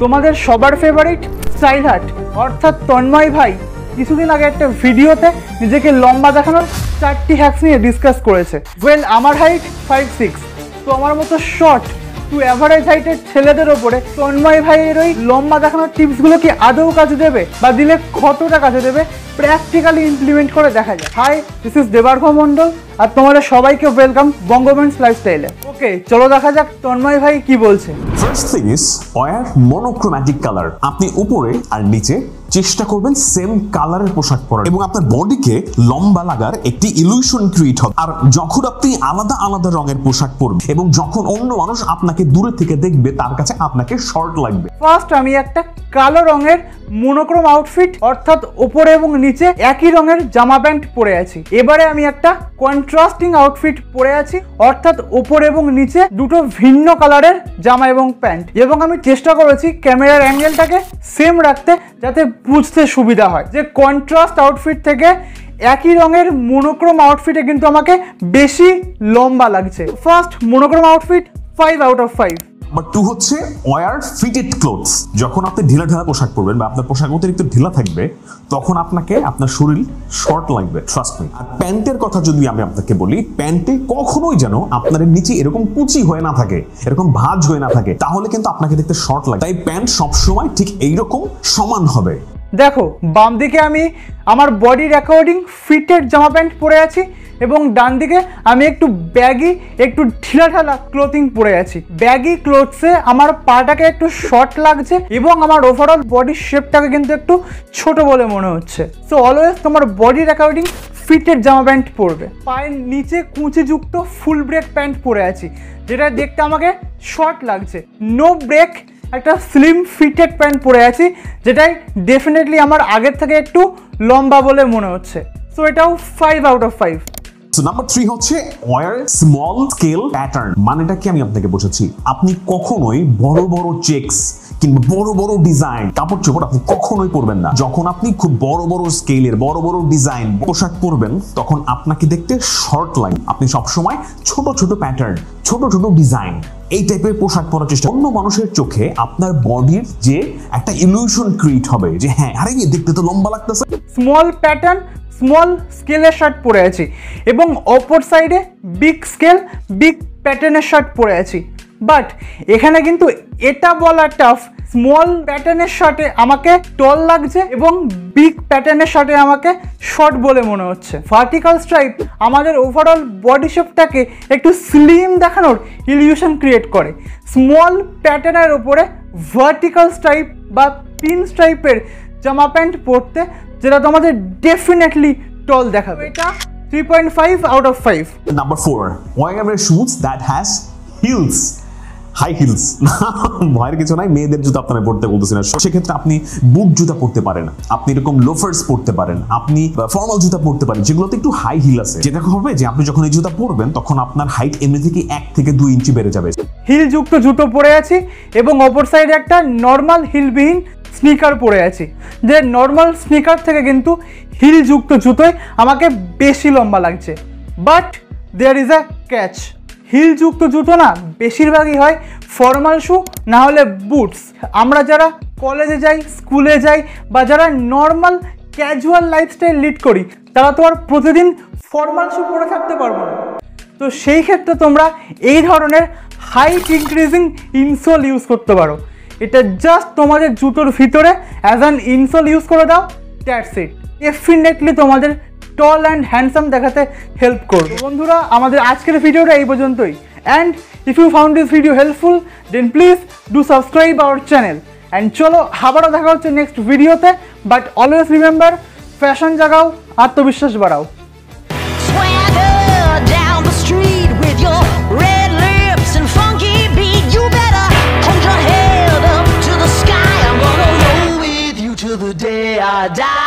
তোমাদের সবার favourite style হাট অর্থাৎ তন্ময় ভাই কিছুদিন আগে একটা ভিডিওতে নিজেকে লম্বা দেখানোর 4টি হ্যাক্স নিয়ে ডিসকাস করেছে। ওয়েল, আমার হাইট 5'6", তো আমার মতো শর্ট টু অ্যাভারেজ হাইটের ছেলেদের ওপরে তন্ময় ভাইয়ের ওই লম্বা দেখানোর টিপসগুলো কি আদৌ কাজে দেবে বা দিলে কতটা কাজে দেবে প্র্যাকটিক্যালি ইমপ্লিমেন্ট করে দেখা যায়। Hi, this is Debargha Mondal আর তোমাদের সবাইকে ওয়েলকাম বঙ্গমেন্স লাইফস্টাইলে। ওকে, চলো দেখা যাক তন্ময় ভাই কি বলছে। First thing is wire monochromatic colour. আপনি উপরে আর নিচে চেষ্টা করবেন সেম কালারের পোশাক পরার এবং আপনার বডিকে লম্বা লাগার একটি ইলুশন ক্রিয়েট হবে। আর যখন আপনি আলাদা আলাদা রঙের পোশাক পরবেন এবং যখন অন্য মানুষ আপনাকে দূরে থেকে দেখবে তার কাছে আপনাকে শর্ট লাগবে। ফার্স্ট আমি একটা কালো রঙের মনোক্রোম আউটফিট অর্থাৎ উপরে এবং নিচে একই রঙের জামা প্যান্ট পরে আছি। এবারে আমি একটা কন্ট্রাস্টিং আউটফিট পরে আছি অর্থাৎ উপরে এবং নিচে দুটো ভিন্ন কালারের জামা এবং প্যান্ট, এবং আমি চেষ্টা করেছি ক্যামেরার অ্যাঙ্গেলটাকে সেম রাখতে যাতে বুঝতে সুবিধা হয় যে কন্ট্রাস্ট আউটফিট থেকে একই রঙের মনোক্রোম আউটফিটে কিন্তু আমাকে বেশি লম্বা লাগছে। First monochrome outfit 5 out of 5। Number 2 হচ্ছে ওয়্যার ফিটেড ক্লোথস। যখন আপনি ঢিলা ঢালা পোশাক পরবেন বা আপনার পোশাক অতিরিক্ত ঢিলা থাকবে তখন আপনাকে আপনার শরীর শর্ট লাগবে, ট্রাস্ট মি। আর প্যান্টের কথা যদি আমি আপনাকে বলি, প্যান্টে কখনোই যেন আপনার নিচে এরকম কুচি হয়ে না থাকে, এরকম ভাঁজ হয়ে না থাকে, তাহলে কিন্তু আপনাকে দেখতে শর্ট লাগে। তাই প্যান্ট সবসময় ঠিক এইরকম সমান হবে। দেখো, বাম দিকে আমি আমার বডির অ্যাকর্ডিং ফিটেড জামা প্যান্ট পরে আছি এবং ডান দিকে আমি একটু ব্যাগি একটু ঢিলা ঢালা ক্লোথিং পরে আছি। ব্যাগি ক্লোথসে আমার পাটাকে একটু শর্ট লাগছে এবং আমার ওভারঅল বডির শেপটাকে কিন্তু একটু ছোট বলে মনে হচ্ছে। সো অলওয়েজ তোমার বডির অ্যাকর্ডিং ফিটেড জামা প্যান্ট পরবে। পায়ের নিচে কুঁচিযুক্ত ফুল ব্রেক প্যান্ট পরে আছি যেটা দেখতে আমাকে শর্ট লাগছে। নো ব্রেক একটা স্লিম ফিটেড প্যান্ট পরে আছি যেটাই ডেফিনেটলি আমার আগের থেকে একটু লম্বা বলে মনে হচ্ছে। সো এটাও 5 out of 5। সো নাম্বার 3 হচ্ছে ওয়্যার স্মল স্কেল প্যাটার্ন। মানেটা কি আমি আপনাকে বোঝাচ্ছি, আপনি কখনোই বড় বড় চেকস কিংবা বড় বড় ডিজাইন কাপড় চোপড় আপনি কখনোই পরবেন না। যখন আপনি খুব বড় বড় স্কেলের বড় বড় ডিজাইন পোশাক পরবেন তখন আপনাকে দেখতে শর্ট লাগে। আপনি সবসময় ছোট ছোট প্যাটার্ন, ছোট ছোট ডিজাইন এই টাইপের পোশাক পরার চেষ্টা। অন্য মানুষের চোখে আপনার বডির যে একটা ইলুশন ক্রিয়েট হবে যে হ্যাঁ, আরে দেখতে তো লম্বা লাগতেছে। স্মল প্যাটার্ন স্মল স্কেলের শার্ট পরে আছি এবং অপর সাইডে বিগ স্কেল বিগ প্যাটার্নের শার্ট পরে আছি। বাট এখানে কিন্তু এটা বলা টাফ, স্মল প্যাটার্নের শার্টে আমাকে টল লাগছে এবং বিগ প্যাটার্নের শার্টে আমাকে শর্ট বলে মনে হচ্ছে। ভার্টিক্যাল স্ট্রাইপ আমাদের ওভারঅল বডি শেপটাকে একটু স্লিম দেখানোর ইলিউশন ক্রিয়েট করে। স্মল প্যাটার্নের ওপরে ভার্টিক্যাল স্ট্রাইপ বা পিন স্ট্রাইপের জামা প্যান্ট পরতে যেটা তোমাদের ডেফিনেটলি টল দেখাবে। এটা 3.5 out of 5। Number 4, wear shoes that has heels. High heels ভয়ের কিছু নাই, মেয়েদের জুতা আপনারা পড়তে বলতেছি না। সেক্ষেত্রে আপনি বুট জুতা পরতে পারেন, আপনি এরকম লোফার্স পরতে পারেন, আপনি ফর্মাল জুতা পরতে পারেন যেগুলোতে একটু হাই হিল আছে। যেটা হবে যে আপনি যখন এই জুতা পরবেন তখন আপনার হাইট এমনি থেকে 1 থেকে 2 ইঞ্চি বেড়ে যাবে। হিল যুক্ত জুতো পরে আছি এবং অপর সাইডে একটা নর্মাল হিলবিহীন স্নিকার পরে আছি। যে নর্মাল স্নিকার থেকে কিন্তু হিল যুক্ত জুতোয় আমাকে বেশি লম্বা লাগছে। But there is a catch. Heel যুক্ত জুতো না বেশিরভাগই হয় ফর্মাল শু না হলে বুটস। আমরা যারা কলেজে যাই, স্কুলে যাই বা যারা নর্মাল ক্যাজুয়াল লাইফস্টাইল লিড করি তারা তো আর প্রতিদিন ফর্মাল শু পরে থাকতে পারবো না। তো সেই ক্ষেত্রে তোমরা এই ধরনের হাইট ইনক্রিজিং ইনসোল ইউজ করতে পারো। এটা জাস্ট তোমাদের জুতোর ভিতরে অ্যাজ অ্যান ইনসোল ইউজ করে দাও, দ্যাটস ইট। ডেফিনেটলি তোমাদের টল অ্যান্ড হ্যান্ডসাম দেখাতে হেল্প করবে। বন্ধুরা, আমাদের আজকের ভিডিওটা এই পর্যন্তই। And if you found this video helpful then please do subscribe our channel. And চলো আবারও দেখা হচ্ছে নেক্সট ভিডিওতে। বাট অলওয়েজ রিমেম্বার, ফ্যাশন জাগাও, আত্মবিশ্বাস বাড়াও। To the day I die.